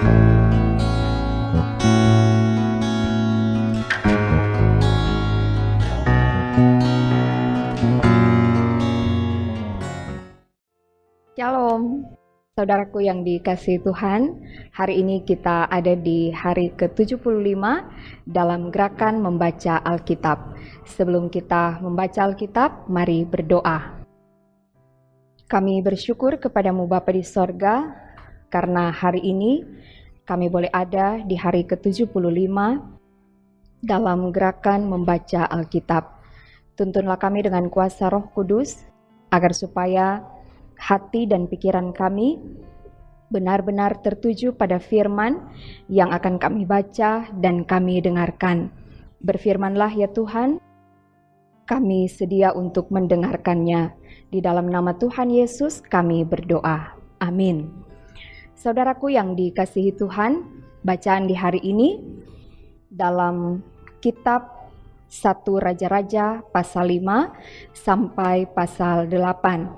Shalom, saudaraku yang dikasihi Tuhan. Hari ini kita ada di hari ke-75 dalam gerakan membaca Alkitab. Sebelum kita membaca Alkitab, mari berdoa. Kami bersyukur kepadamu Bapa di sorga, karena hari ini kami boleh ada di hari ke-75 dalam gerakan membaca Alkitab. Tuntunlah kami dengan kuasa Roh Kudus, agar supaya hati dan pikiran kami benar-benar tertuju pada firman yang akan kami baca dan kami dengarkan. Berfirmanlah ya Tuhan, kami sedia untuk mendengarkannya. Di dalam nama Tuhan Yesus kami berdoa. Amin. Saudaraku yang dikasihi Tuhan, bacaan di hari ini dalam kitab 1 Raja-Raja pasal 5 sampai pasal 8.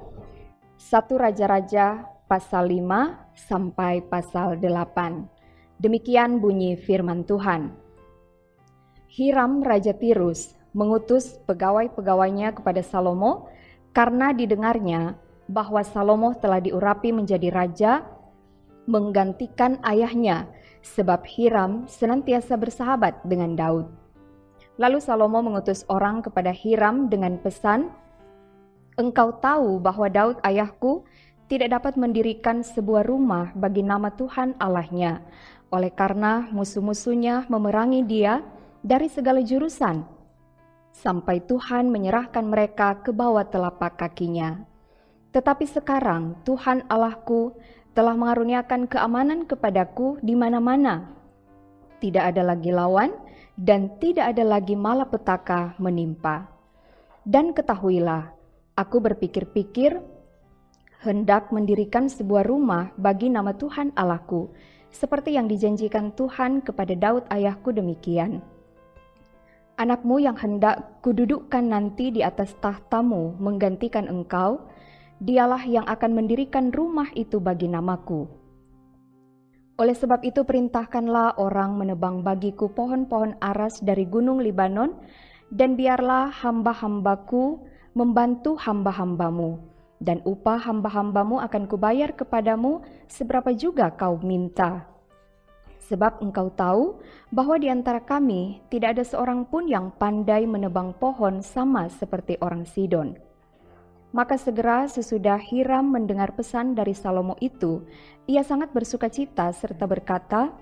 1 Raja-Raja pasal 5 sampai pasal 8. Demikian bunyi firman Tuhan. Hiram Raja Tirus mengutus pegawai-pegawainya kepada Salomo karena didengarnya bahwa Salomo telah diurapi menjadi raja menggantikan ayahnya, sebab Hiram senantiasa bersahabat dengan Daud. Lalu Salomo mengutus orang kepada Hiram dengan pesan, "Engkau tahu bahwa Daud ayahku tidak dapat mendirikan sebuah rumah bagi nama Tuhan Allahnya, oleh karena musuh-musuhnya memerangi dia dari segala jurusan, sampai Tuhan menyerahkan mereka ke bawah telapak kakinya. Tetapi sekarang Tuhan Allahku telah mengaruniakan keamanan kepadaku di mana-mana. Tidak ada lagi lawan dan tidak ada lagi malapetaka menimpa. Dan ketahuilah, aku berpikir-pikir hendak mendirikan sebuah rumah bagi nama Tuhan Allahku, seperti yang dijanjikan Tuhan kepada Daud ayahku demikian. Anakmu yang hendak kududukkan nanti di atas tahtamu menggantikan engkau, dialah yang akan mendirikan rumah itu bagi namaku. Oleh sebab itu perintahkanlah orang menebang bagiku pohon-pohon aras dari gunung Libanon, dan biarlah hamba-hambaku membantu hamba-hambamu, dan upah hamba-hambamu akan kubayar kepadamu seberapa juga kau minta. Sebab engkau tahu bahwa di antara kami tidak ada seorang pun yang pandai menebang pohon sama seperti orang Sidon." Maka segera sesudah Hiram mendengar pesan dari Salomo itu, ia sangat bersukacita serta berkata,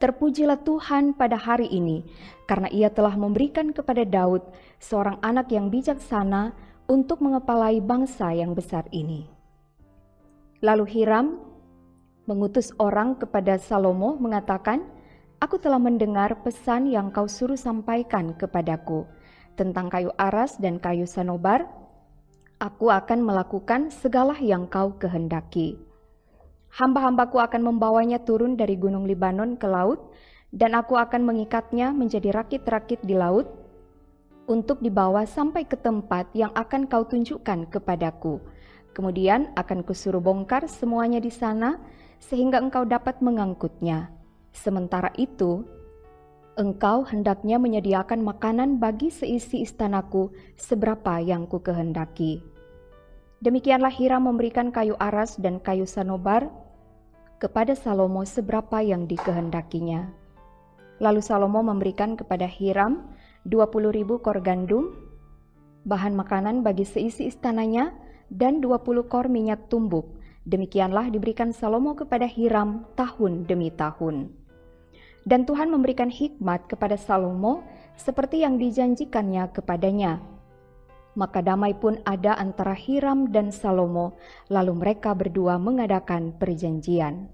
"Terpujilah Tuhan pada hari ini, karena ia telah memberikan kepada Daud seorang anak yang bijaksana untuk mengepalai bangsa yang besar ini." Lalu Hiram mengutus orang kepada Salomo mengatakan, "Aku telah mendengar pesan yang kau suruh sampaikan kepadaku tentang kayu aras dan kayu sanobar. Aku akan melakukan segala yang kau kehendaki. Hamba-hambaku akan membawanya turun dari gunung Libanon ke laut, dan aku akan mengikatnya menjadi rakit-rakit di laut untuk dibawa sampai ke tempat yang akan kau tunjukkan kepadaku. Kemudian akan kusuruh bongkar semuanya di sana, sehingga engkau dapat mengangkutnya. Sementara itu, engkau hendaknya menyediakan makanan bagi seisi istanaku seberapa yang ku kehendaki." Demikianlah Hiram memberikan kayu aras dan kayu sanobar kepada Salomo seberapa yang dikehendakinya. Lalu Salomo memberikan kepada Hiram 20.000 kor gandum, bahan makanan bagi seisi istananya, dan 20 kor minyak tumbuk. Demikianlah diberikan Salomo kepada Hiram tahun demi tahun. Dan Tuhan memberikan hikmat kepada Salomo seperti yang dijanjikannya kepadanya. Maka damai pun ada antara Hiram dan Salomo, lalu mereka berdua mengadakan perjanjian.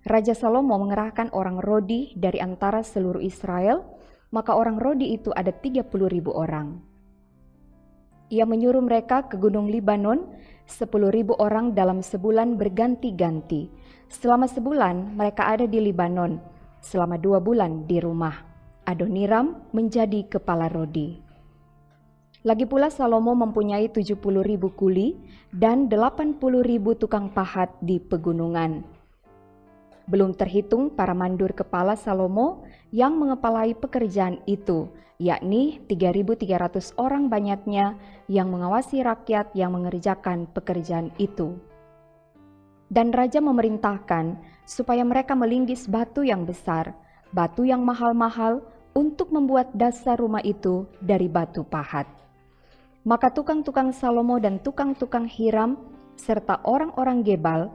Raja Salomo mengerahkan orang Rodi dari antara seluruh Israel, maka orang Rodi itu ada 30.000 orang. Ia menyuruh mereka ke gunung Libanon, 10.000 orang dalam sebulan berganti-ganti. Selama sebulan mereka ada di Libanon, selama 2 bulan di rumah. Adoniram menjadi kepala Rodi. Lagi pula Salomo mempunyai 70.000 kuli dan 80.000 tukang pahat di pegunungan. belum terhitung para mandur kepala Salomo yang mengepalai pekerjaan itu, yakni 3.300 orang banyaknya yang mengawasi rakyat yang mengerjakan pekerjaan itu. Dan raja memerintahkan supaya mereka melinggis batu yang besar, batu yang mahal-mahal untuk membuat dasar rumah itu dari batu pahat. Maka tukang-tukang Salomo dan tukang-tukang Hiram serta orang-orang Gebal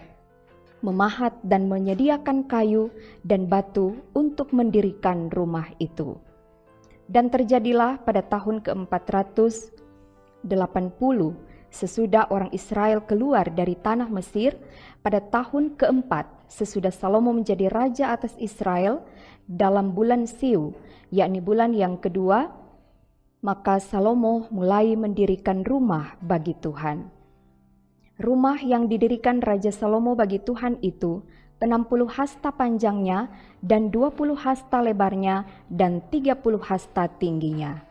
memahat dan menyediakan kayu dan batu untuk mendirikan rumah itu. Dan terjadilah pada tahun ke-480 sesudah orang Israel keluar dari tanah Mesir, pada tahun ke-4 sesudah Salomo menjadi raja atas Israel, dalam bulan Siu, yakni bulan yang kedua, maka Salomo mulai mendirikan rumah bagi Tuhan. Rumah yang didirikan Raja Salomo bagi Tuhan itu 60 hasta panjangnya dan 20 hasta lebarnya dan 30 hasta tingginya.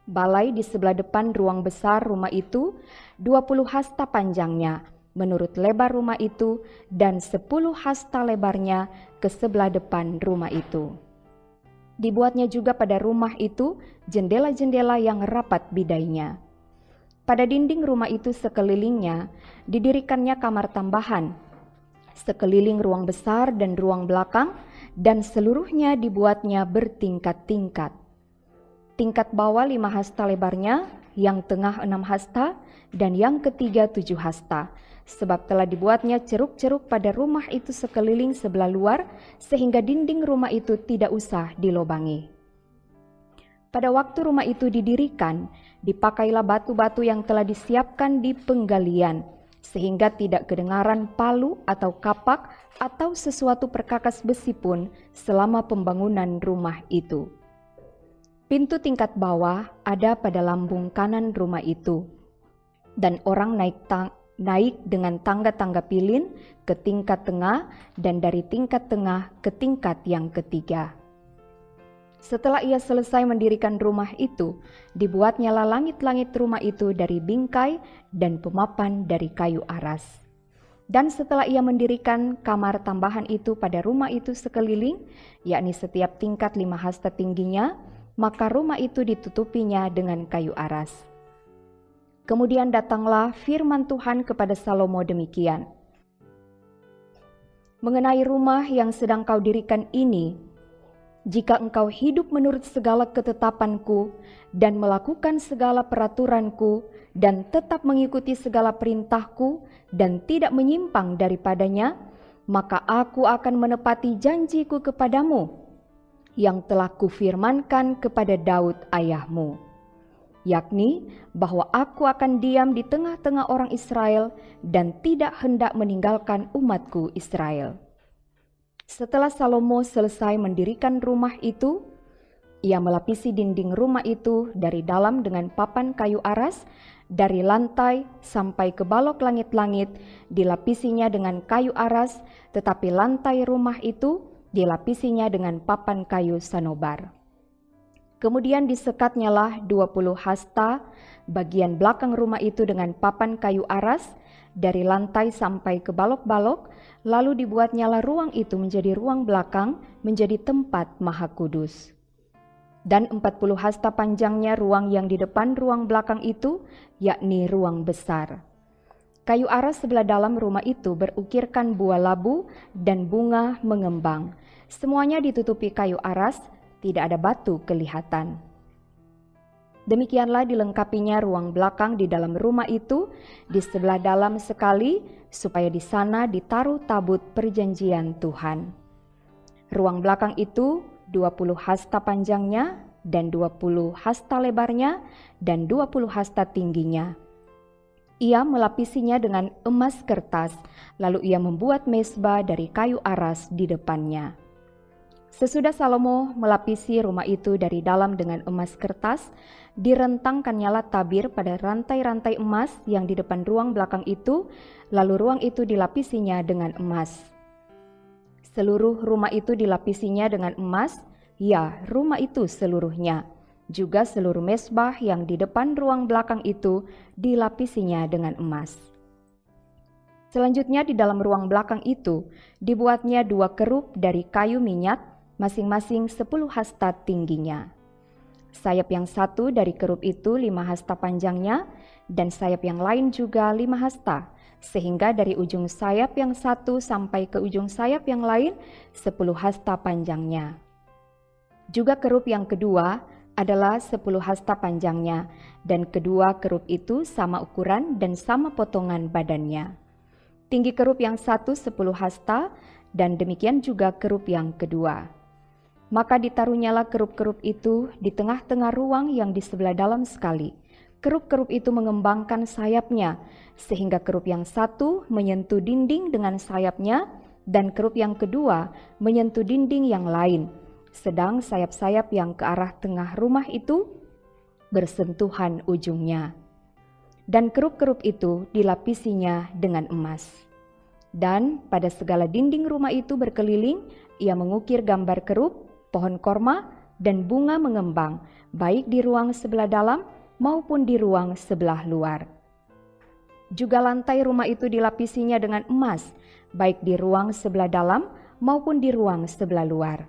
Balai di sebelah depan ruang besar rumah itu 20 hasta panjangnya menurut lebar rumah itu dan 10 hasta lebarnya ke sebelah depan rumah itu. Dibuatnya juga pada rumah itu jendela-jendela yang rapat bidainya. Pada dinding rumah itu sekelilingnya didirikannya kamar tambahan, sekeliling ruang besar dan ruang belakang, dan seluruhnya dibuatnya bertingkat-tingkat. Tingkat bawah 5 hasta lebarnya, yang tengah 6 hasta, dan yang ketiga 7 hasta. Sebab telah dibuatnya ceruk-ceruk pada rumah itu sekeliling sebelah luar, sehingga dinding rumah itu tidak usah dilobangi. Pada waktu rumah itu didirikan, dipakailah batu-batu yang telah disiapkan di penggalian, sehingga tidak kedengaran palu atau kapak atau sesuatu perkakas besi pun selama pembangunan rumah itu. Pintu tingkat bawah ada pada lambung kanan rumah itu, dan orang naik dengan tangga-tangga pilin ke tingkat tengah dan dari tingkat tengah ke tingkat yang ketiga. Setelah ia selesai mendirikan rumah itu, dibuatnyalah langit-langit rumah itu dari bingkai dan pemapan dari kayu aras. Dan setelah ia mendirikan kamar tambahan itu pada rumah itu sekeliling, yakni setiap tingkat 5 hasta tingginya, maka rumah itu ditutupinya dengan kayu aras. Kemudian datanglah firman Tuhan kepada Salomo demikian. Mengenai rumah yang sedang kau dirikan ini, jika engkau hidup menurut segala ketetapanku dan melakukan segala peraturanku dan tetap mengikuti segala perintahku dan tidak menyimpang daripadanya, maka aku akan menepati janjiku kepadamu yang telah kufirmankan kepada Daud ayahmu, yakni bahwa aku akan diam di tengah-tengah orang Israel dan tidak hendak meninggalkan umatku Israel. Setelah Salomo selesai mendirikan rumah itu, ia melapisi dinding rumah itu dari dalam dengan papan kayu aras, dari lantai sampai ke balok langit-langit dilapisinya dengan kayu aras, tetapi lantai rumah itu dilapisinya dengan papan kayu sanobar. Kemudian disekatnyalah 20 hasta bagian belakang rumah itu dengan papan kayu aras, dari lantai sampai ke balok-balok, lalu dibuatnyalah ruang itu menjadi ruang belakang, menjadi tempat maha kudus. Dan 40 hasta panjangnya ruang yang di depan ruang belakang itu, yakni ruang besar. Kayu aras sebelah dalam rumah itu berukirkan buah labu dan bunga mengembang. Semuanya ditutupi kayu aras, tidak ada batu kelihatan. Demikianlah dilengkapinya ruang belakang di dalam rumah itu, di sebelah dalam sekali, supaya di sana ditaruh tabut perjanjian Tuhan. Ruang belakang itu 20 hasta panjangnya dan 20 hasta lebarnya dan 20 hasta tingginya. Ia melapisinya dengan emas kertas, lalu ia membuat mezbah dari kayu aras di depannya. Sesudah Salomo melapisi rumah itu dari dalam dengan emas kertas, direntangkannyalah tabir pada rantai-rantai emas yang di depan ruang belakang itu, lalu ruang itu dilapisinya dengan emas. Seluruh rumah itu dilapisinya dengan emas, ya, rumah itu seluruhnya. Juga seluruh mezbah yang di depan ruang belakang itu dilapisinya dengan emas. Selanjutnya di dalam ruang belakang itu dibuatnya 2 kerup dari kayu minyak, masing-masing 10 hasta tingginya. Sayap yang satu dari kerup itu 5 hasta panjangnya, dan sayap yang lain juga 5 hasta, sehingga dari ujung sayap yang satu sampai ke ujung sayap yang lain 10 hasta panjangnya. Juga kerup yang kedua adalah 10 hasta panjangnya, dan kedua kerup itu sama ukuran dan sama potongan badannya. Tinggi kerup yang satu 10 hasta, dan demikian juga kerup yang kedua. Maka ditaruhnyalah kerup-kerup itu di tengah-tengah ruang yang di sebelah dalam sekali. Kerup-kerup itu mengembangkan sayapnya, sehingga kerup yang satu menyentuh dinding dengan sayapnya, dan kerup yang kedua menyentuh dinding yang lain. Sedang sayap-sayap yang ke arah tengah rumah itu bersentuhan ujungnya. Dan kerup-kerup itu dilapisinya dengan emas. Dan pada segala dinding rumah itu berkeliling, ia mengukir gambar kerup, pohon korma, dan bunga mengembang, baik di ruang sebelah dalam maupun di ruang sebelah luar. Juga lantai rumah itu dilapisinya dengan emas, baik di ruang sebelah dalam maupun di ruang sebelah luar.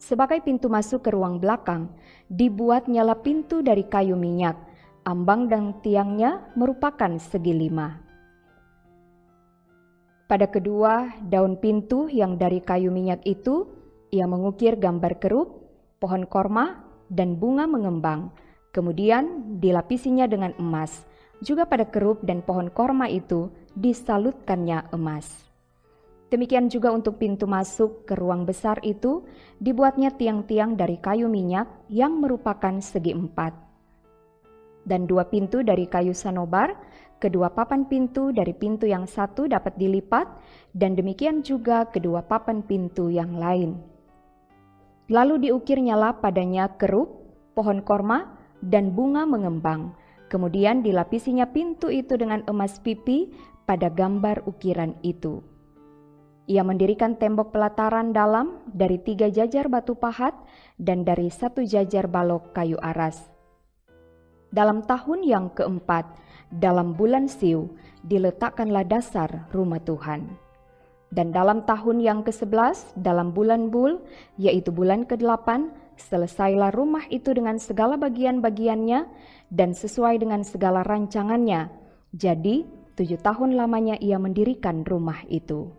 Sebagai pintu masuk ke ruang belakang, dibuatnyalah pintu dari kayu minyak. Ambang dan tiangnya merupakan segi 5. Pada kedua daun pintu yang dari kayu minyak itu, ia mengukir gambar kerup, pohon korma, dan bunga mengembang. Kemudian dilapisinya dengan emas. Juga pada kerup dan pohon korma itu disalutkannya emas. Demikian juga untuk pintu masuk ke ruang besar itu, dibuatnya tiang-tiang dari kayu minyak yang merupakan segi 4. Dan 2 pintu dari kayu sanobar, kedua papan pintu dari pintu yang satu dapat dilipat, dan demikian juga kedua papan pintu yang lain. Lalu diukirnyalah padanya kerup, pohon korma, dan bunga mengembang. Kemudian dilapisinya pintu itu dengan emas pipi pada gambar ukiran itu. Ia mendirikan tembok pelataran dalam dari 3 jajar batu pahat dan dari 1 jajar balok kayu aras. Dalam tahun yang keempat, dalam bulan Siu, diletakkanlah dasar rumah Tuhan. Dan dalam tahun yang ke-11, dalam bulan Bul, yaitu bulan ke-8, selesailah rumah itu dengan segala bagian-bagiannya dan sesuai dengan segala rancangannya. Jadi, 7 tahun lamanya ia mendirikan rumah itu.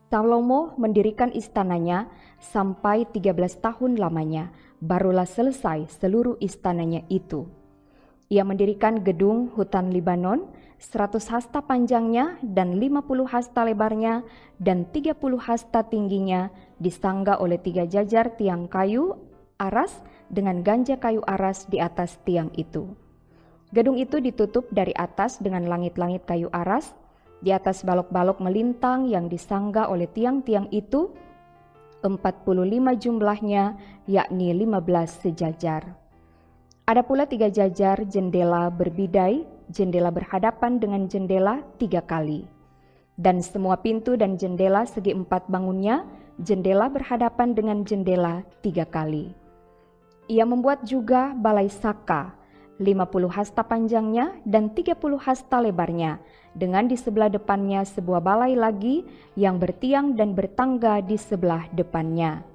Salomo mendirikan istananya sampai 13 tahun lamanya, barulah selesai seluruh istananya itu. Ia mendirikan gedung hutan Libanon, 100 hasta panjangnya dan 50 hasta lebarnya dan 30 hasta tingginya, disangga oleh 3 jajar tiang kayu aras dengan ganja kayu aras di atas tiang itu. Gedung itu ditutup dari atas dengan langit-langit kayu aras. Di atas balok-balok melintang yang disangga oleh tiang-tiang itu 45 jumlahnya, yakni 15 sejajar. Ada pula 3 jajar jendela berbidai, jendela berhadapan dengan jendela 3 kali. Dan semua pintu dan jendela segi 4 bangunnya, jendela berhadapan dengan jendela 3 kali. Ia membuat juga balai saka, 50 hasta panjangnya dan 30 hasta lebarnya, dengan di sebelah depannya sebuah balai lagi yang bertiang dan bertangga di sebelah depannya.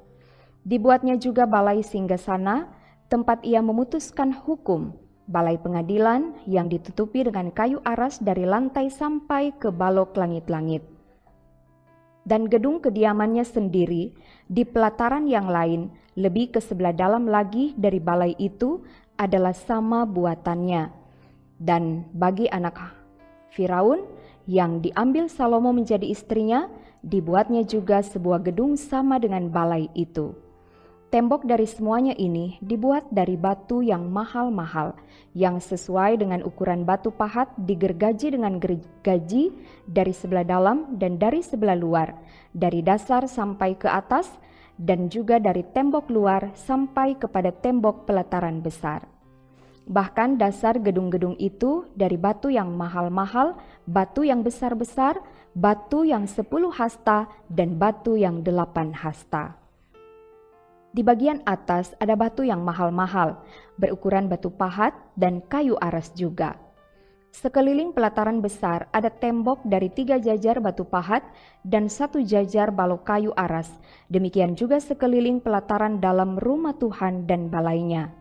Dibuatnya juga balai singgasana, tempat ia memutuskan hukum, balai pengadilan yang ditutupi dengan kayu aras dari lantai sampai ke balok langit-langit. Dan gedung kediamannya sendiri di pelataran yang lain, lebih ke sebelah dalam lagi dari balai itu, adalah sama buatannya. Dan bagi anak Firaun yang diambil Salomo menjadi istrinya, dibuatnya juga sebuah gedung sama dengan balai itu. Tembok dari semuanya ini dibuat dari batu yang mahal-mahal, yang sesuai dengan ukuran batu pahat digergaji dengan gergaji dari sebelah dalam dan dari sebelah luar, dari dasar sampai ke atas, dan juga dari tembok luar sampai kepada tembok pelataran besar. Bahkan dasar gedung-gedung itu dari batu yang mahal-mahal, batu yang besar-besar, batu yang 10 hasta, dan batu yang 8 hasta. Di bagian atas ada batu yang mahal-mahal, berukuran batu pahat dan kayu aras juga. Sekeliling pelataran besar ada tembok dari 3 jajar batu pahat dan 1 jajar balok kayu aras. Demikian juga sekeliling pelataran dalam rumah Tuhan dan balainya.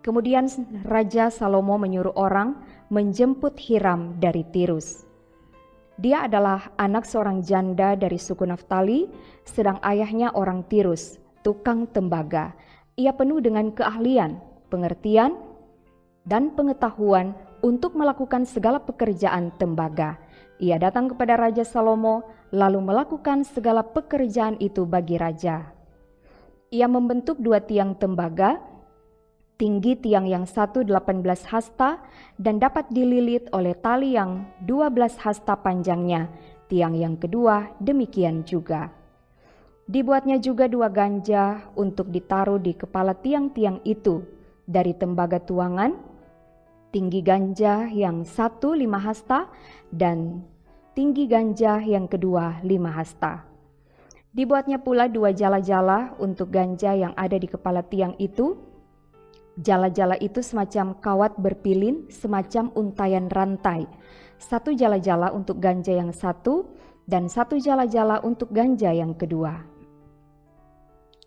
Kemudian Raja Salomo menyuruh orang menjemput Hiram dari Tirus. Dia adalah anak seorang janda dari suku Naftali, sedang ayahnya orang Tirus, tukang tembaga. Ia penuh dengan keahlian, pengertian, dan pengetahuan untuk melakukan segala pekerjaan tembaga. Ia datang kepada Raja Salomo, lalu melakukan segala pekerjaan itu bagi raja. Ia membentuk 2 tiang tembaga, tinggi tiang yang satu 18 hasta dan dapat dililit oleh tali yang 12 hasta panjangnya. Tiang yang kedua demikian juga. Dibuatnya juga 2 ganja untuk ditaruh di kepala tiang-tiang itu dari tembaga tuangan. Tinggi ganja yang satu 5 hasta dan tinggi ganja yang kedua 5 hasta. Dibuatnya pula 2 jala-jala untuk ganja yang ada di kepala tiang itu. Jala-jala itu semacam kawat berpilin, semacam untayan rantai. 1 jala-jala untuk ganja yang satu dan 1 jala-jala untuk ganja yang kedua.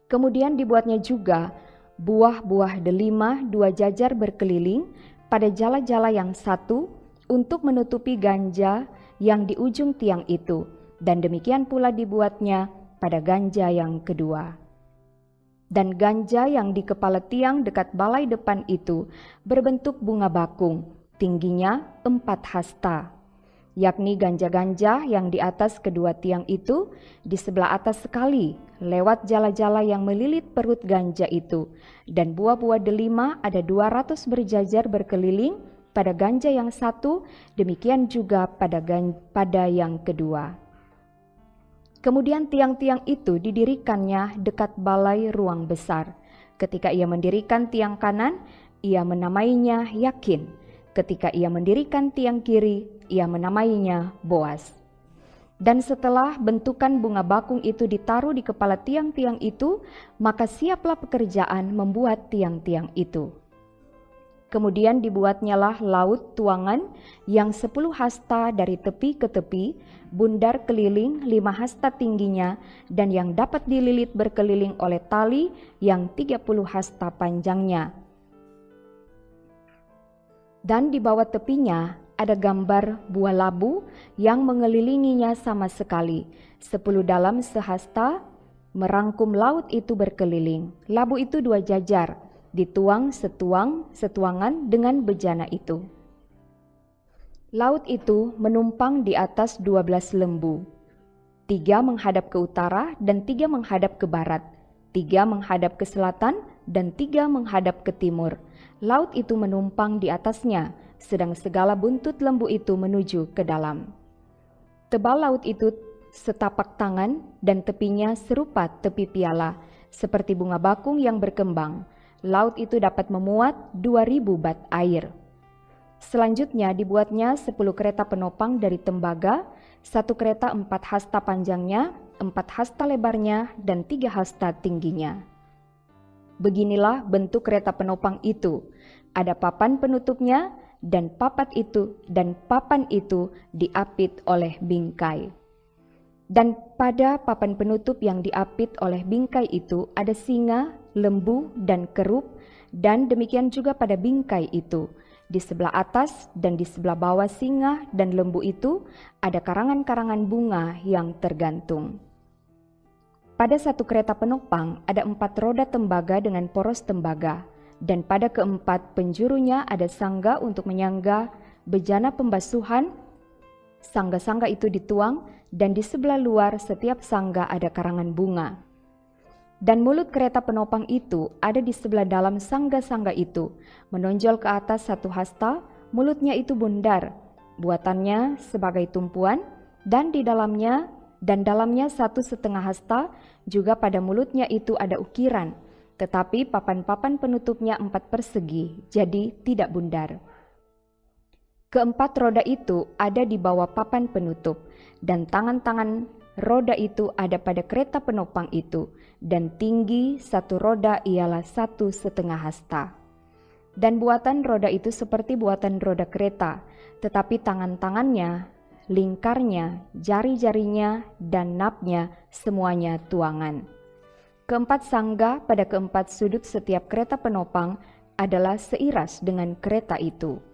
Kemudian dibuatnya juga buah-buah delima 2 jajar berkeliling pada jala-jala yang satu untuk menutupi ganja yang di ujung tiang itu, dan demikian pula dibuatnya pada ganja yang kedua. Dan ganja yang di kepala tiang dekat balai depan itu berbentuk bunga bakung, tingginya 4 hasta, yakni ganja-ganja yang di atas kedua tiang itu di sebelah atas sekali, lewat jala-jala yang melilit perut ganja itu, dan buah-buah delima ada 200 berjajar berkeliling pada ganja yang satu, demikian juga pada yang kedua. Kemudian tiang-tiang itu didirikannya dekat balai ruang besar. Ketika ia mendirikan tiang kanan, ia menamainya Yakin. Ketika ia mendirikan tiang kiri, ia menamainya Boas. Dan setelah bentukan bunga bakung itu ditaruh di kepala tiang-tiang itu, maka siaplah pekerjaan membuat tiang-tiang itu. Kemudian dibuatnyalah laut tuangan yang 10 hasta dari tepi ke tepi, bundar keliling 5 hasta tingginya, dan yang dapat dililit berkeliling oleh tali yang 30 hasta panjangnya. Dan di bawah tepinya ada gambar buah labu yang mengelilinginya sama sekali, 10 dalam sehasta, merangkum laut itu berkeliling. Labu itu 2 jajar, dituang setuangan dengan bejana itu. Laut itu menumpang di atas 12 lembu, 3 menghadap ke utara dan 3 menghadap ke barat, 3 menghadap ke selatan dan 3 menghadap ke timur. Laut itu menumpang di atasnya, sedang segala buntut lembu itu menuju ke dalam. Tebal laut itu setapak tangan dan tepinya serupa tepi piala, seperti bunga bakung yang berkembang. Laut itu dapat memuat 2000 bat air. Selanjutnya dibuatnya 10 kereta penopang dari tembaga, 1 kereta 4 hasta panjangnya, 4 hasta lebarnya, dan 3 hasta tingginya. Beginilah bentuk kereta penopang itu. Ada papan penutupnya, dan papan itu diapit oleh bingkai. Dan pada papan penutup yang diapit oleh bingkai itu ada singa, lembu, dan kerub, dan demikian juga pada bingkai itu. Di sebelah atas dan di sebelah bawah singa dan lembu itu ada karangan-karangan bunga yang tergantung. Pada 1 kereta penopang ada 4 roda tembaga dengan poros tembaga, dan pada keempat penjurunya ada sangga untuk menyangga bejana pembasuhan. Sangga-sangga itu dituang, dan di sebelah luar setiap sangga ada karangan bunga. Dan mulut kereta penopang itu ada di sebelah dalam sangga-sangga itu, menonjol ke atas 1 hasta, mulutnya itu bundar, buatannya sebagai tumpuan, dan dalamnya 1,5 hasta, juga pada mulutnya itu ada ukiran, tetapi papan-papan penutupnya 4 persegi, jadi tidak bundar. Keempat roda itu ada di bawah papan penutup, dan tangan-tangan roda itu ada pada kereta penopang itu, dan tinggi 1 roda ialah 1,5 hasta. Dan buatan roda itu seperti buatan roda kereta, tetapi tangan-tangannya, lingkarnya, jari-jarinya, dan napnya semuanya tuangan. Keempat sangga pada keempat sudut setiap kereta penopang adalah seiras dengan kereta itu.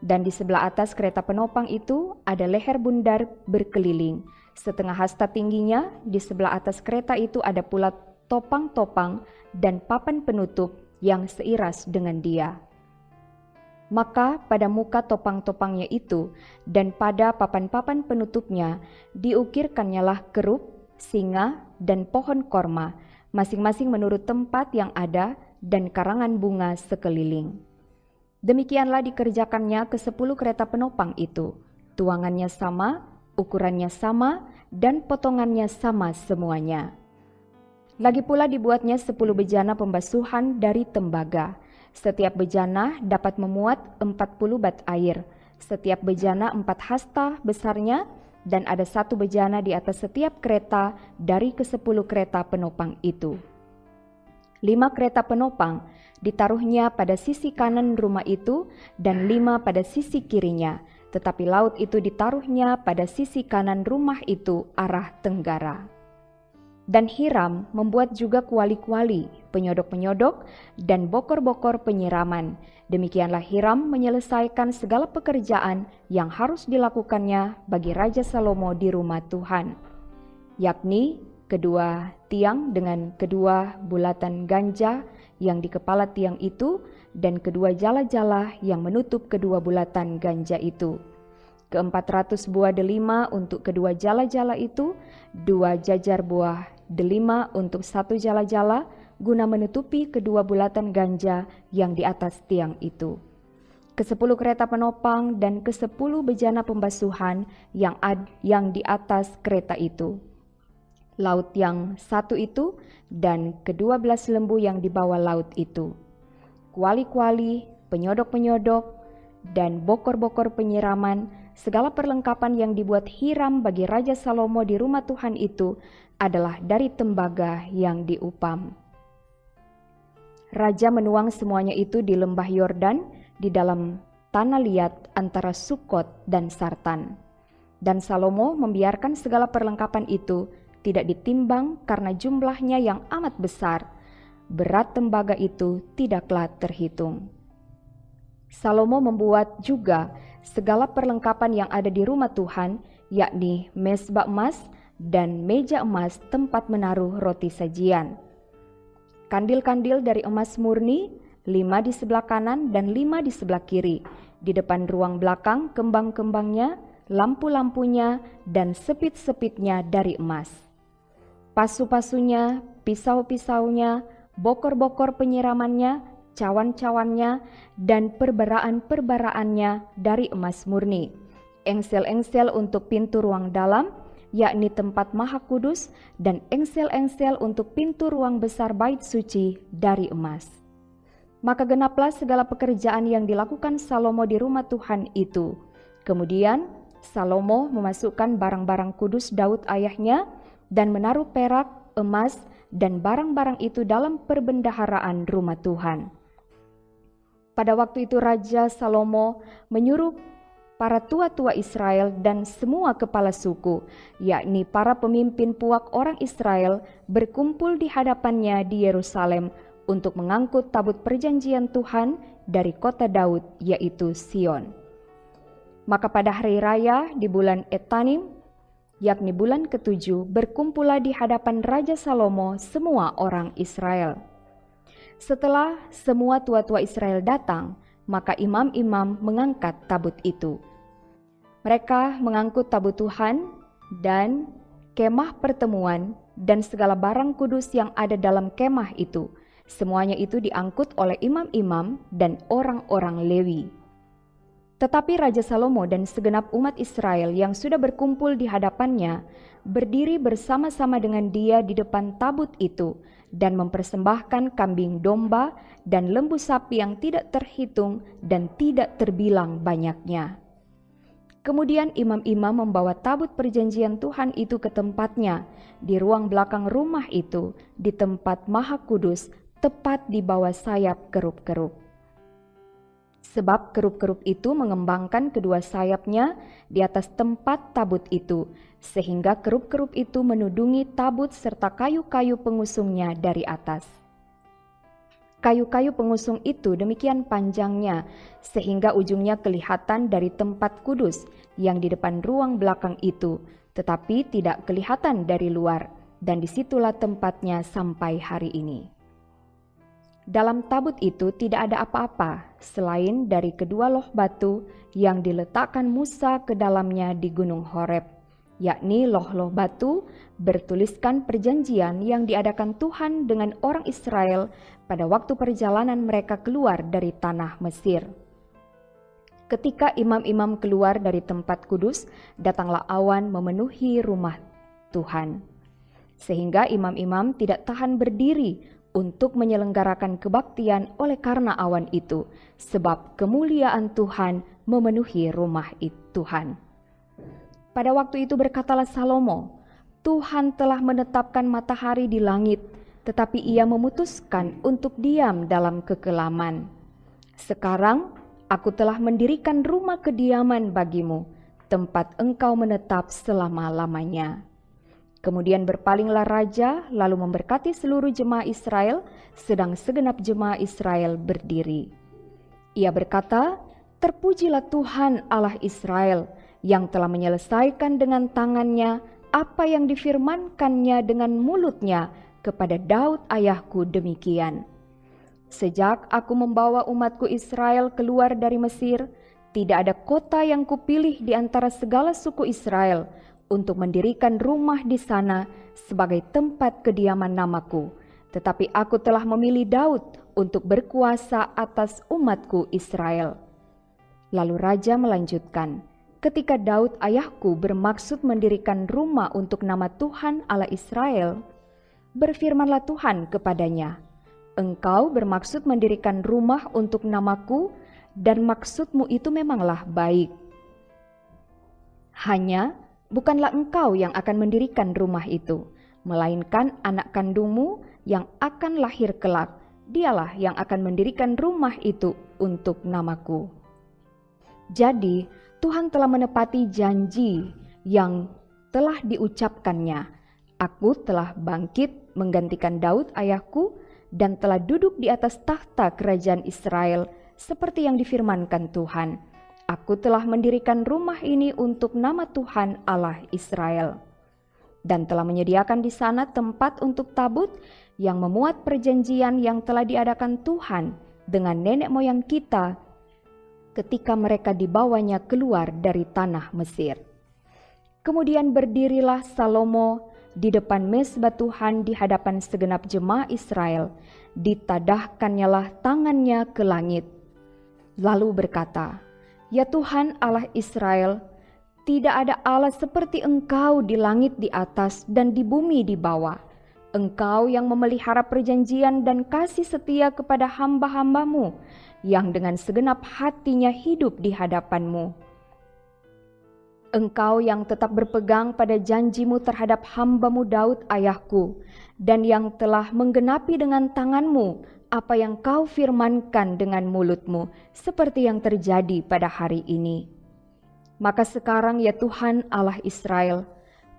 Dan di sebelah atas kereta penopang itu ada leher bundar berkeliling. Setengah hasta tingginya, di sebelah atas kereta itu ada pula topang-topang dan papan penutup yang seiras dengan dia. Maka pada muka topang-topangnya itu dan pada papan-papan penutupnya diukirkannyalah kerub, singa, dan pohon korma, masing-masing menurut tempat yang ada dan karangan bunga sekeliling. Demikianlah dikerjakannya ke-10 kereta penopang itu. Tuangannya sama, ukurannya sama, dan potongannya sama semuanya. Lagi pula dibuatnya 10 bejana pembasuhan dari tembaga. Setiap bejana dapat memuat 40 bat air. Setiap bejana 4 hasta besarnya, dan ada 1 bejana di atas setiap kereta dari ke-10 kereta penopang itu. 5 kereta penopang ditaruhnya pada sisi kanan rumah itu dan 5 pada sisi kirinya, tetapi laut itu ditaruhnya pada sisi kanan rumah itu arah tenggara. Dan Hiram membuat juga kuali-kuali, penyodok-penyodok, dan bokor-bokor penyiraman. Demikianlah Hiram menyelesaikan segala pekerjaan yang harus dilakukannya bagi Raja Salomo di rumah Tuhan, yakni kedua tiang dengan kedua bulatan ganja yang di kepala tiang itu, dan kedua jala-jala yang menutup kedua bulatan ganja itu. Ke-400 buah delima untuk kedua jala-jala itu, 2 jajar buah delima untuk 1 jala-jala, guna menutupi kedua bulatan ganja yang di atas tiang itu. Ke-10 kereta penopang dan ke-10 bejana pembasuhan yang di atas kereta itu. Laut yang 1 itu dan ke-12 lembu yang di bawah laut itu. Kuali-kuali, penyodok-penyodok, dan bokor-bokor penyiraman, segala perlengkapan yang dibuat Hiram bagi Raja Salomo di rumah Tuhan itu adalah dari tembaga yang diupam. Raja menuang semuanya itu di lembah Yordan di dalam tanah liat antara Sukot dan Sartan. Dan Salomo membiarkan segala perlengkapan itu tidak ditimbang karena jumlahnya yang amat besar. Berat tembaga itu tidaklah terhitung. Salomo membuat juga segala perlengkapan yang ada di rumah Tuhan, yakni mezbah emas dan meja emas tempat menaruh roti sajian. Kandil-kandil dari emas murni, 5 di sebelah kanan dan 5 di sebelah kiri. Di depan ruang belakang kembang-kembangnya, lampu-lampunya, dan sepit-sepitnya dari emas. Pasu-pasunya, pisau-pisaunya, bokor-bokor penyiramannya, cawan-cawannya, dan perbaraan-perbaraannya dari emas murni. Engsel-engsel untuk pintu ruang dalam, yakni tempat maha kudus, dan engsel-engsel untuk pintu ruang besar bait suci dari emas. Maka genaplah segala pekerjaan yang dilakukan Salomo di rumah Tuhan itu. Kemudian Salomo memasukkan barang-barang kudus Daud ayahnya dan menaruh perak, emas, dan barang-barang itu dalam perbendaharaan rumah Tuhan. Pada waktu itu Raja Salomo menyuruh para tua-tua Israel dan semua kepala suku, yakni para pemimpin puak orang Israel, berkumpul di hadapannya di Yerusalem untuk mengangkut tabut perjanjian Tuhan dari kota Daud, yaitu Sion. Maka pada hari raya di bulan Etanim, yakni bulan ke-7, berkumpullah di hadapan Raja Salomo semua orang Israel. Setelah semua tua-tua Israel datang, maka imam-imam mengangkat tabut itu. Mereka mengangkut tabut Tuhan dan kemah pertemuan dan segala barang kudus yang ada dalam kemah itu. Semuanya itu diangkut oleh imam-imam dan orang-orang Lewi. Tetapi Raja Salomo dan segenap umat Israel yang sudah berkumpul di hadapannya berdiri bersama-sama dengan dia di depan tabut itu dan mempersembahkan kambing domba dan lembu sapi yang tidak terhitung dan tidak terbilang banyaknya. Kemudian imam-imam membawa tabut perjanjian Tuhan itu ke tempatnya di ruang belakang rumah itu, di tempat maha kudus, tepat di bawah sayap kerub-kerub. sebab kerup-kerup itu mengembangkan kedua sayapnya di atas tempat tabut itu, sehingga kerup-kerup itu menudungi tabut serta kayu-kayu pengusungnya dari atas. Kayu-kayu pengusung itu demikian panjangnya, sehingga ujungnya kelihatan dari tempat kudus yang di depan ruang belakang itu, tetapi tidak kelihatan dari luar, dan disitulah tempatnya sampai hari ini. Dalam tabut itu tidak ada apa-apa selain dari kedua loh batu yang diletakkan Musa ke dalamnya di Gunung Horeb, yakni loh-loh batu bertuliskan perjanjian yang diadakan Tuhan dengan orang Israel pada waktu perjalanan mereka keluar dari tanah Mesir. Ketika imam-imam keluar dari tempat kudus, datanglah awan memenuhi rumah Tuhan, sehingga imam-imam tidak tahan berdiri untuk menyelenggarakan kebaktian oleh karena awan itu, sebab kemuliaan Tuhan memenuhi rumah Tuhan. Pada waktu itu berkatalah Salomo, Tuhan telah menetapkan matahari di langit, tetapi ia memutuskan untuk diam dalam kekelaman. Sekarang aku telah mendirikan rumah kediaman bagimu, tempat engkau menetap selama-lamanya. Kemudian berpalinglah raja lalu memberkati seluruh jemaah Israel, sedang segenap jemaah Israel berdiri. Ia berkata, terpujilah Tuhan Allah Israel yang telah menyelesaikan dengan tangannya apa yang difirmankannya dengan mulutnya kepada Daud ayahku demikian. Sejak aku membawa umatku Israel keluar dari Mesir, tidak ada kota yang kupilih di antara segala suku Israel untuk mendirikan rumah di sana sebagai tempat kediaman namaku. Tetapi aku telah memilih Daud untuk berkuasa atas umatku Israel. Lalu raja melanjutkan, ketika Daud ayahku bermaksud mendirikan rumah untuk nama Tuhan Allah Israel, berfirmanlah Tuhan kepadanya, engkau bermaksud mendirikan rumah untuk namaku, dan maksudmu itu memanglah baik. Hanya bukanlah engkau yang akan mendirikan rumah itu, melainkan anak kandungmu yang akan lahir kelak, dialah yang akan mendirikan rumah itu untuk namaku. Jadi, Tuhan telah menepati janji yang telah diucapkannya. Aku telah bangkit menggantikan Daud ayahku dan telah duduk di atas tahta kerajaan Israel seperti yang difirmankan Tuhan. Aku telah mendirikan rumah ini untuk nama Tuhan Allah Israel, dan telah menyediakan di sana tempat untuk tabut yang memuat perjanjian yang telah diadakan Tuhan dengan nenek moyang kita ketika mereka dibawanya keluar dari tanah Mesir. Kemudian berdirilah Salomo di depan mezbah Tuhan di hadapan segenap jemaah Israel, ditadahkannyalah tangannya ke langit, lalu berkata, ya Tuhan Allah Israel, tidak ada Allah seperti Engkau di langit di atas dan di bumi di bawah. Engkau yang memelihara perjanjian dan kasih setia kepada hamba-hamba-Mu, yang dengan segenap hatinya hidup di hadapan-Mu. Engkau yang tetap berpegang pada janji-Mu terhadap hamba-Mu Daud ayahku, dan yang telah menggenapi dengan tangan-Mu apa yang Kau firmankan dengan mulut-Mu, seperti yang terjadi pada hari ini. Maka sekarang ya Tuhan Allah Israel,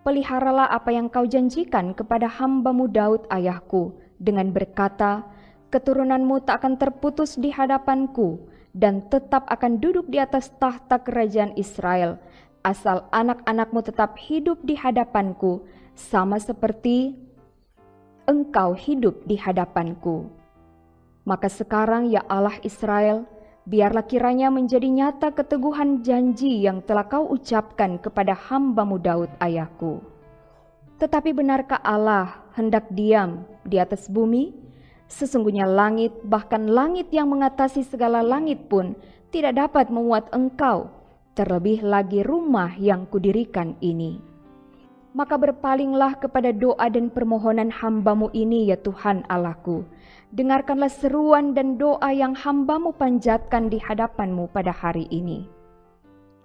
peliharalah apa yang Kau janjikan kepada hamba-Mu Daud ayahku, dengan berkata, keturunan-Mu tak akan terputus di hadapanku, dan tetap akan duduk di atas tahta kerajaan Israel, asal anak-anak-Mu tetap hidup di hadapanku, sama seperti Engkau hidup di hadapanku. Maka sekarang ya Allah Israel, biarlah kiranya menjadi nyata keteguhan janji yang telah Kau ucapkan kepada hamba-Mu Daud ayahku. Tetapi benarkah Allah hendak diam di atas bumi? Sesungguhnya langit, bahkan langit yang mengatasi segala langit pun tidak dapat memuat Engkau, terlebih lagi rumah yang kudirikan ini. Maka berpalinglah kepada doa dan permohonan hamba-Mu ini ya Tuhan Allahku. Dengarkanlah seruan dan doa yang hamba-Mu panjatkan di hadapan-Mu pada hari ini.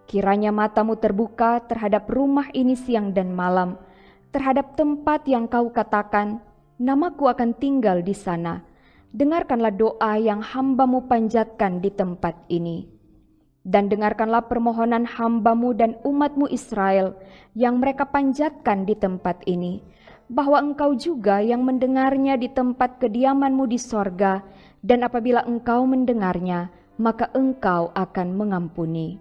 Kiranya mata-Mu terbuka terhadap rumah ini siang dan malam, terhadap tempat yang Kau katakan, namaku akan tinggal di sana, dengarkanlah doa yang hamba-Mu panjatkan di tempat ini. Dan dengarkanlah permohonan hamba-Mu dan umat-Mu Israel yang mereka panjatkan di tempat ini, bahwa Engkau juga yang mendengarnya di tempat kediaman-Mu di sorga, dan apabila Engkau mendengarnya, maka Engkau akan mengampuni.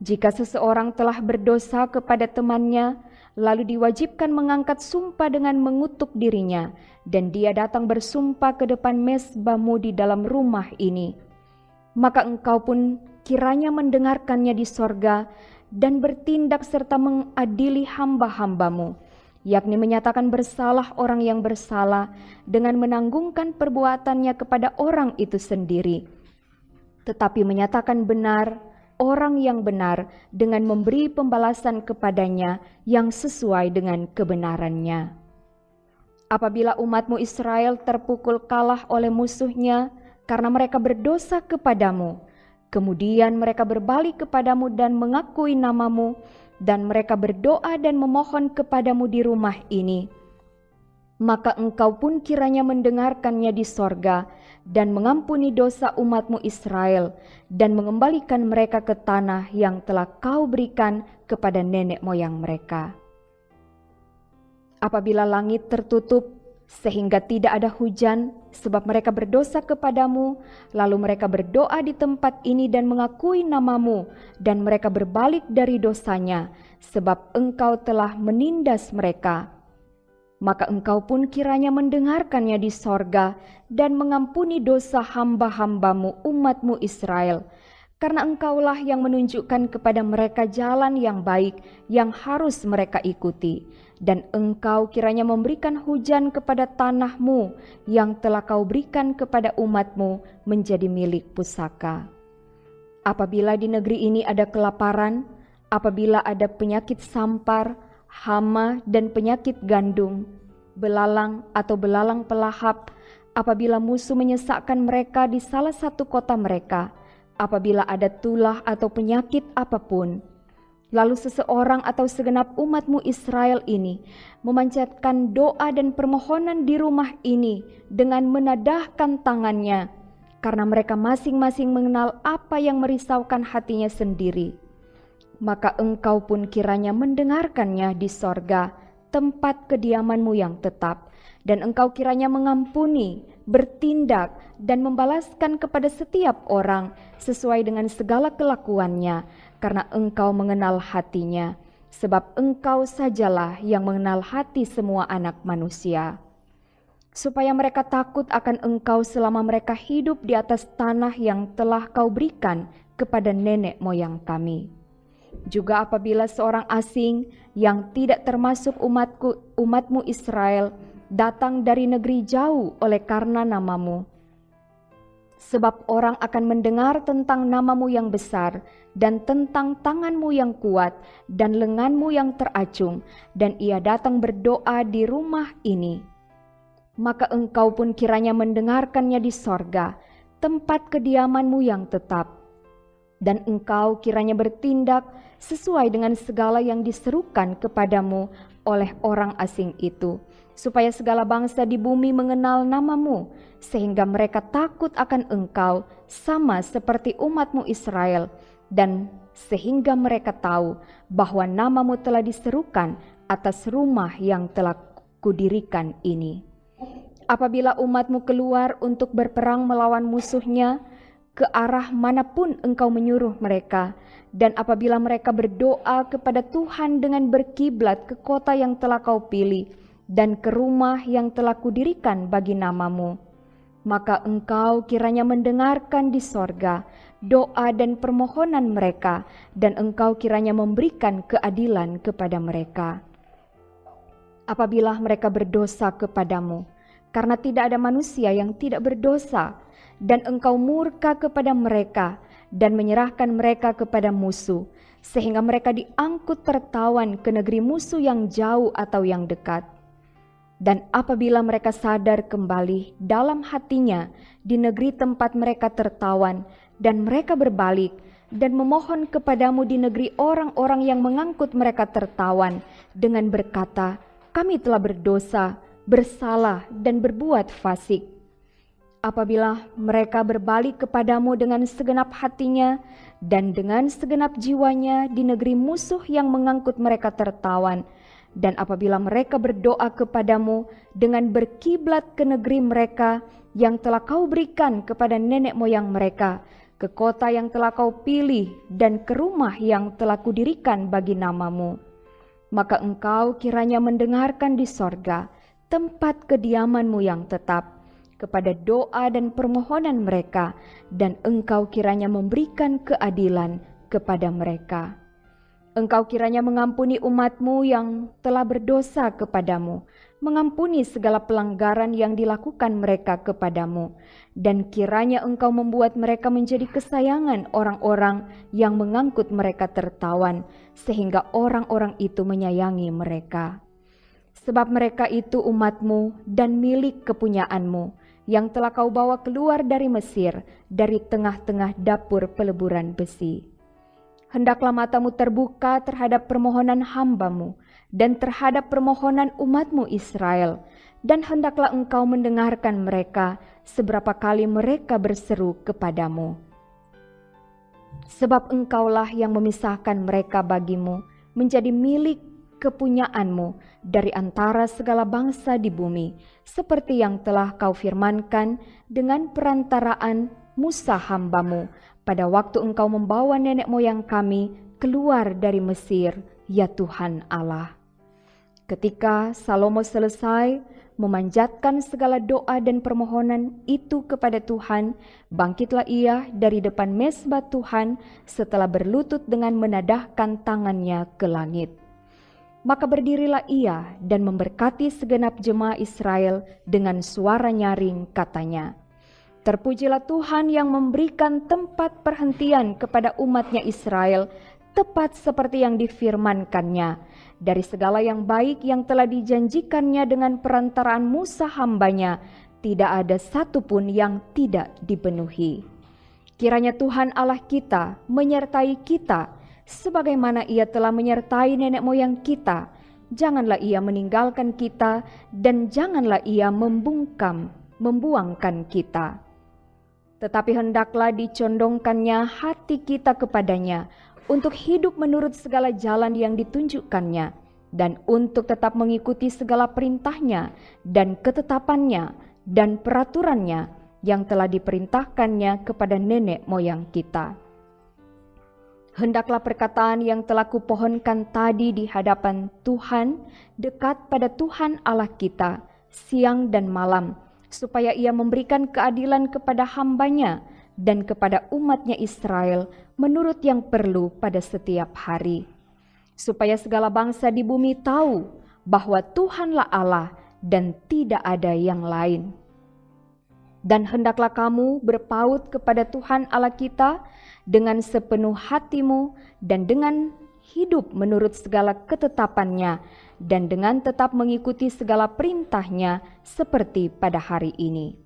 Jika seseorang telah berdosa kepada temannya, lalu diwajibkan mengangkat sumpah dengan mengutuk dirinya, dan dia datang bersumpah ke depan mezbah-Mu di dalam rumah ini, maka Engkau pun kiranya mendengarkannya di sorga dan bertindak serta mengadili hamba-hamba-Mu, yakni menyatakan bersalah orang yang bersalah dengan menanggungkan perbuatannya kepada orang itu sendiri, tetapi menyatakan benar orang yang benar dengan memberi pembalasan kepadanya yang sesuai dengan kebenarannya. Apabila umat-Mu Israel terpukul kalah oleh musuhnya karena mereka berdosa kepadamu, kemudian mereka berbalik kepadamu dan mengakui nama-Mu, dan mereka berdoa dan memohon kepadamu di rumah ini, maka Engkau pun kiranya mendengarkannya di sorga dan mengampuni dosa umat-Mu Israel dan mengembalikan mereka ke tanah yang telah Kau berikan kepada nenek moyang mereka. Apabila langit tertutup sehingga tidak ada hujan, sebab mereka berdosa kepadamu, lalu mereka berdoa di tempat ini dan mengakui nama-Mu, dan mereka berbalik dari dosanya, sebab Engkau telah menindas mereka, maka Engkau pun kiranya mendengarkannya di sorga dan mengampuni dosa hamba-hamba-Mu, umat-Mu Israel, karena Engkaulah yang menunjukkan kepada mereka jalan yang baik yang harus mereka ikuti, dan Engkau kiranya memberikan hujan kepada tanah-Mu yang telah Kau berikan kepada umat-Mu menjadi milik pusaka. Apabila di negeri ini ada kelaparan, apabila ada penyakit sampar, hama dan penyakit gandum, belalang atau belalang pelahap, apabila musuh menyesakkan mereka di salah satu kota mereka, apabila ada tulah atau penyakit apapun, lalu seseorang atau segenap umat-Mu Israel ini memanjatkan doa dan permohonan di rumah ini dengan menadahkan tangannya, karena mereka masing-masing mengenal apa yang merisaukan hatinya sendiri, maka Engkau pun kiranya mendengarkannya di sorga, tempat kediaman-Mu yang tetap, dan Engkau kiranya mengampuni, bertindak, dan membalaskan kepada setiap orang sesuai dengan segala kelakuannya, karena Engkau mengenal hatinya, sebab Engkau sajalah yang mengenal hati semua anak manusia. Supaya mereka takut akan Engkau selama mereka hidup di atas tanah yang telah Kau berikan kepada nenek moyang kami. Juga apabila seorang asing yang tidak termasuk umat-Mu Israel datang dari negeri jauh oleh karena nama-Mu, sebab orang akan mendengar tentang nama-Mu yang besar dan tentang tangan-Mu yang kuat dan lengan-Mu yang teracung, dan ia datang berdoa di rumah ini, maka Engkau pun kiranya mendengarkannya di sorga, tempat kediaman-Mu yang tetap, dan Engkau kiranya bertindak sesuai dengan segala yang diserukan kepadamu oleh orang asing itu, supaya segala bangsa di bumi mengenal nama-Mu, sehingga mereka takut akan Engkau sama seperti umat-Mu Israel, dan sehingga mereka tahu bahwa nama-Mu telah diserukan atas rumah yang telah Kudirikan ini. Apabila umat-Mu keluar untuk berperang melawan musuhnya, ke arah manapun Engkau menyuruh mereka, dan apabila mereka berdoa kepada Tuhan dengan berkiblat ke kota yang telah Kau pilih dan ke rumah yang telah Kudirikan bagi nama-Mu, maka Engkau kiranya mendengarkan di sorga doa dan permohonan mereka, dan Engkau kiranya memberikan keadilan kepada mereka. Apabila mereka berdosa kepadamu, karena tidak ada manusia yang tidak berdosa, dan Engkau murka kepada mereka dan menyerahkan mereka kepada musuh, sehingga mereka diangkut tertawan ke negeri musuh yang jauh atau yang dekat. Dan apabila mereka sadar kembali dalam hatinya di negeri tempat mereka tertawan, dan mereka berbalik dan memohon kepadamu di negeri orang-orang yang mengangkut mereka tertawan dengan berkata, kami telah berdosa, bersalah, dan berbuat fasik. Apabila mereka berbalik kepadamu dengan segenap hatinya dan dengan segenap jiwanya di negeri musuh yang mengangkut mereka tertawan, dan apabila mereka berdoa kepadamu dengan berkiblat ke negeri mereka yang telah kau berikan kepada nenek moyang mereka, ke kota yang telah kau pilih dan ke rumah yang telah kudirikan bagi namamu, maka engkau kiranya mendengarkan di sorga, tempat kediamanmu yang tetap, kepada doa dan permohonan mereka, dan engkau kiranya memberikan keadilan kepada mereka. Engkau kiranya mengampuni umatmu yang telah berdosa kepadamu, mengampuni segala pelanggaran yang dilakukan mereka kepadamu, dan kiranya engkau membuat mereka menjadi kesayangan orang-orang yang mengangkut mereka tertawan, sehingga orang-orang itu menyayangi mereka. Sebab mereka itu umatmu dan milik kepunyaanmu, yang telah kau bawa keluar dari Mesir, dari tengah-tengah dapur peleburan besi. Hendaklah matamu terbuka terhadap permohonan hambamu dan terhadap permohonan umatmu Israel, dan hendaklah engkau mendengarkan mereka seberapa kali mereka berseru kepadamu. Sebab engkaulah yang memisahkan mereka bagimu menjadi milik kepunyaanmu dari antara segala bangsa di bumi, seperti yang telah kau firmankan dengan perantaraan Musa hambamu pada waktu engkau membawa nenek moyang kami keluar dari Mesir, ya Tuhan Allah. Ketika Salomo selesai memanjatkan segala doa dan permohonan itu kepada Tuhan, bangkitlah ia dari depan mezbah Tuhan setelah berlutut dengan menadahkan tangannya ke langit. Maka berdirilah ia dan memberkati segenap jemaah Israel dengan suara nyaring, katanya, "Terpujilah Tuhan yang memberikan tempat perhentian kepada umatnya Israel, tepat seperti yang difirmankannya, dari segala yang baik yang telah dijanjikannya dengan perantaraan Musa hambanya, tidak ada satupun yang tidak dipenuhi. Kiranya Tuhan Allah kita menyertai kita, sebagaimana ia telah menyertai nenek moyang kita. Janganlah ia meninggalkan kita, dan janganlah ia membuangkan kita. Tetapi hendaklah dicondongkannya hati kita kepadanya, untuk hidup menurut segala jalan yang ditunjukkannya, dan untuk tetap mengikuti segala perintahnya, dan ketetapannya, dan peraturannya yang telah diperintahkannya kepada nenek moyang kita. Hendaklah perkataan yang telah kupohonkan tadi di hadapan Tuhan, dekat pada Tuhan Allah kita, siang dan malam, supaya ia memberikan keadilan kepada hambanya dan kepada umatnya Israel menurut yang perlu pada setiap hari. Supaya segala bangsa di bumi tahu bahwa Tuhanlah Allah dan tidak ada yang lain. Dan hendaklah kamu berpaut kepada Tuhan Allah kita dengan sepenuh hatimu dan dengan hidup menurut segala ketetapannya dan dengan tetap mengikuti segala perintahnya seperti pada hari ini."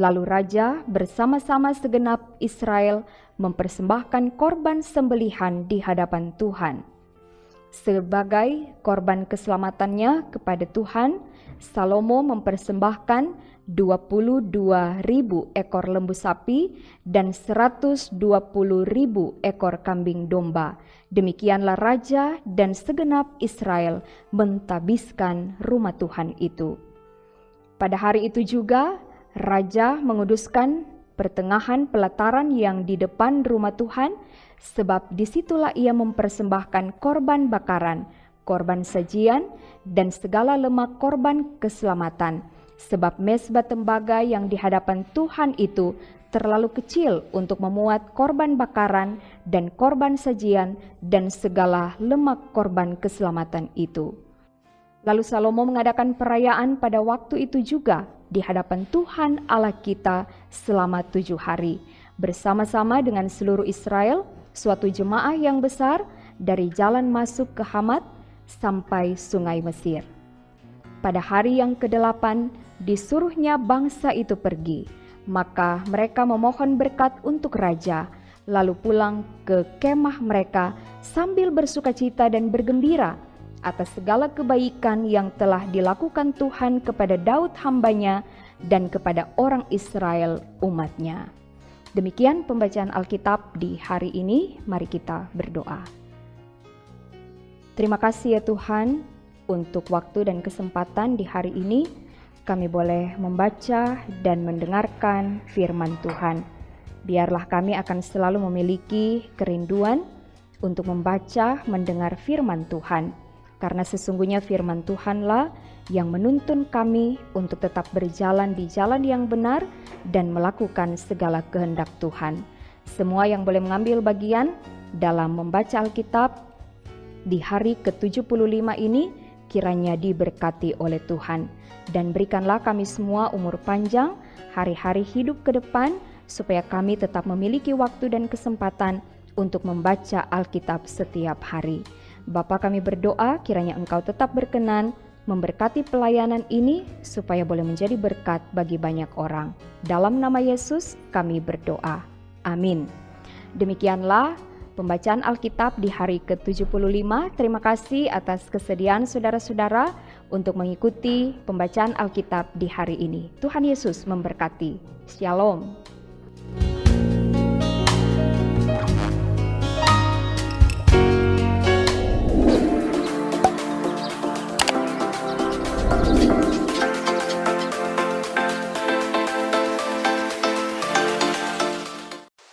Lalu raja bersama-sama segenap Israel mempersembahkan korban sembelihan di hadapan Tuhan. Sebagai korban keselamatannya kepada Tuhan, Salomo mempersembahkan 22.000 ekor lembu sapi dan 120.000 ekor kambing domba. Demikianlah raja dan segenap Israel menthabiskan rumah Tuhan itu. Pada hari itu juga, raja menguduskan pertengahan pelataran yang di depan rumah Tuhan, sebab disitulah ia mempersembahkan korban bakaran, korban sajian, dan segala lemak korban keselamatan. Sebab mezbah tembaga yang di hadapan Tuhan itu terlalu kecil untuk memuat korban bakaran dan korban sajian dan segala lemak korban keselamatan itu. Lalu Salomo mengadakan perayaan pada waktu itu juga di hadapan Tuhan Allah kita selama 7 hari, bersama-sama dengan seluruh Israel, suatu jemaah yang besar dari jalan masuk ke Hamat sampai sungai Mesir. Pada hari yang ke-8 disuruhnya bangsa itu pergi, maka mereka memohon berkat untuk raja, lalu pulang ke kemah mereka sambil bersukacita dan bergembira atas segala kebaikan yang telah dilakukan Tuhan kepada Daud hambanya dan kepada orang Israel umat-Nya. Demikian pembacaan Alkitab di hari ini, mari kita berdoa. Terima kasih ya Tuhan untuk waktu dan kesempatan di hari ini kami boleh membaca dan mendengarkan firman Tuhan. Biarlah kami akan selalu memiliki kerinduan untuk membaca, mendengar firman Tuhan. Karena sesungguhnya firman Tuhanlah yang menuntun kami untuk tetap berjalan di jalan yang benar dan melakukan segala kehendak Tuhan. Semua yang boleh mengambil bagian dalam membaca Alkitab di hari ke-75 ini kiranya diberkati oleh Tuhan. Dan berikanlah kami semua umur panjang, hari-hari hidup ke depan, supaya kami tetap memiliki waktu dan kesempatan untuk membaca Alkitab setiap hari. Bapa, kami berdoa kiranya Engkau tetap berkenan memberkati pelayanan ini supaya boleh menjadi berkat bagi banyak orang. Dalam nama Yesus kami berdoa. Amin. Demikianlah pembacaan Alkitab di hari ke-75. Terima kasih atas kesediaan saudara-saudara untuk mengikuti pembacaan Alkitab di hari ini. Tuhan Yesus memberkati. Shalom.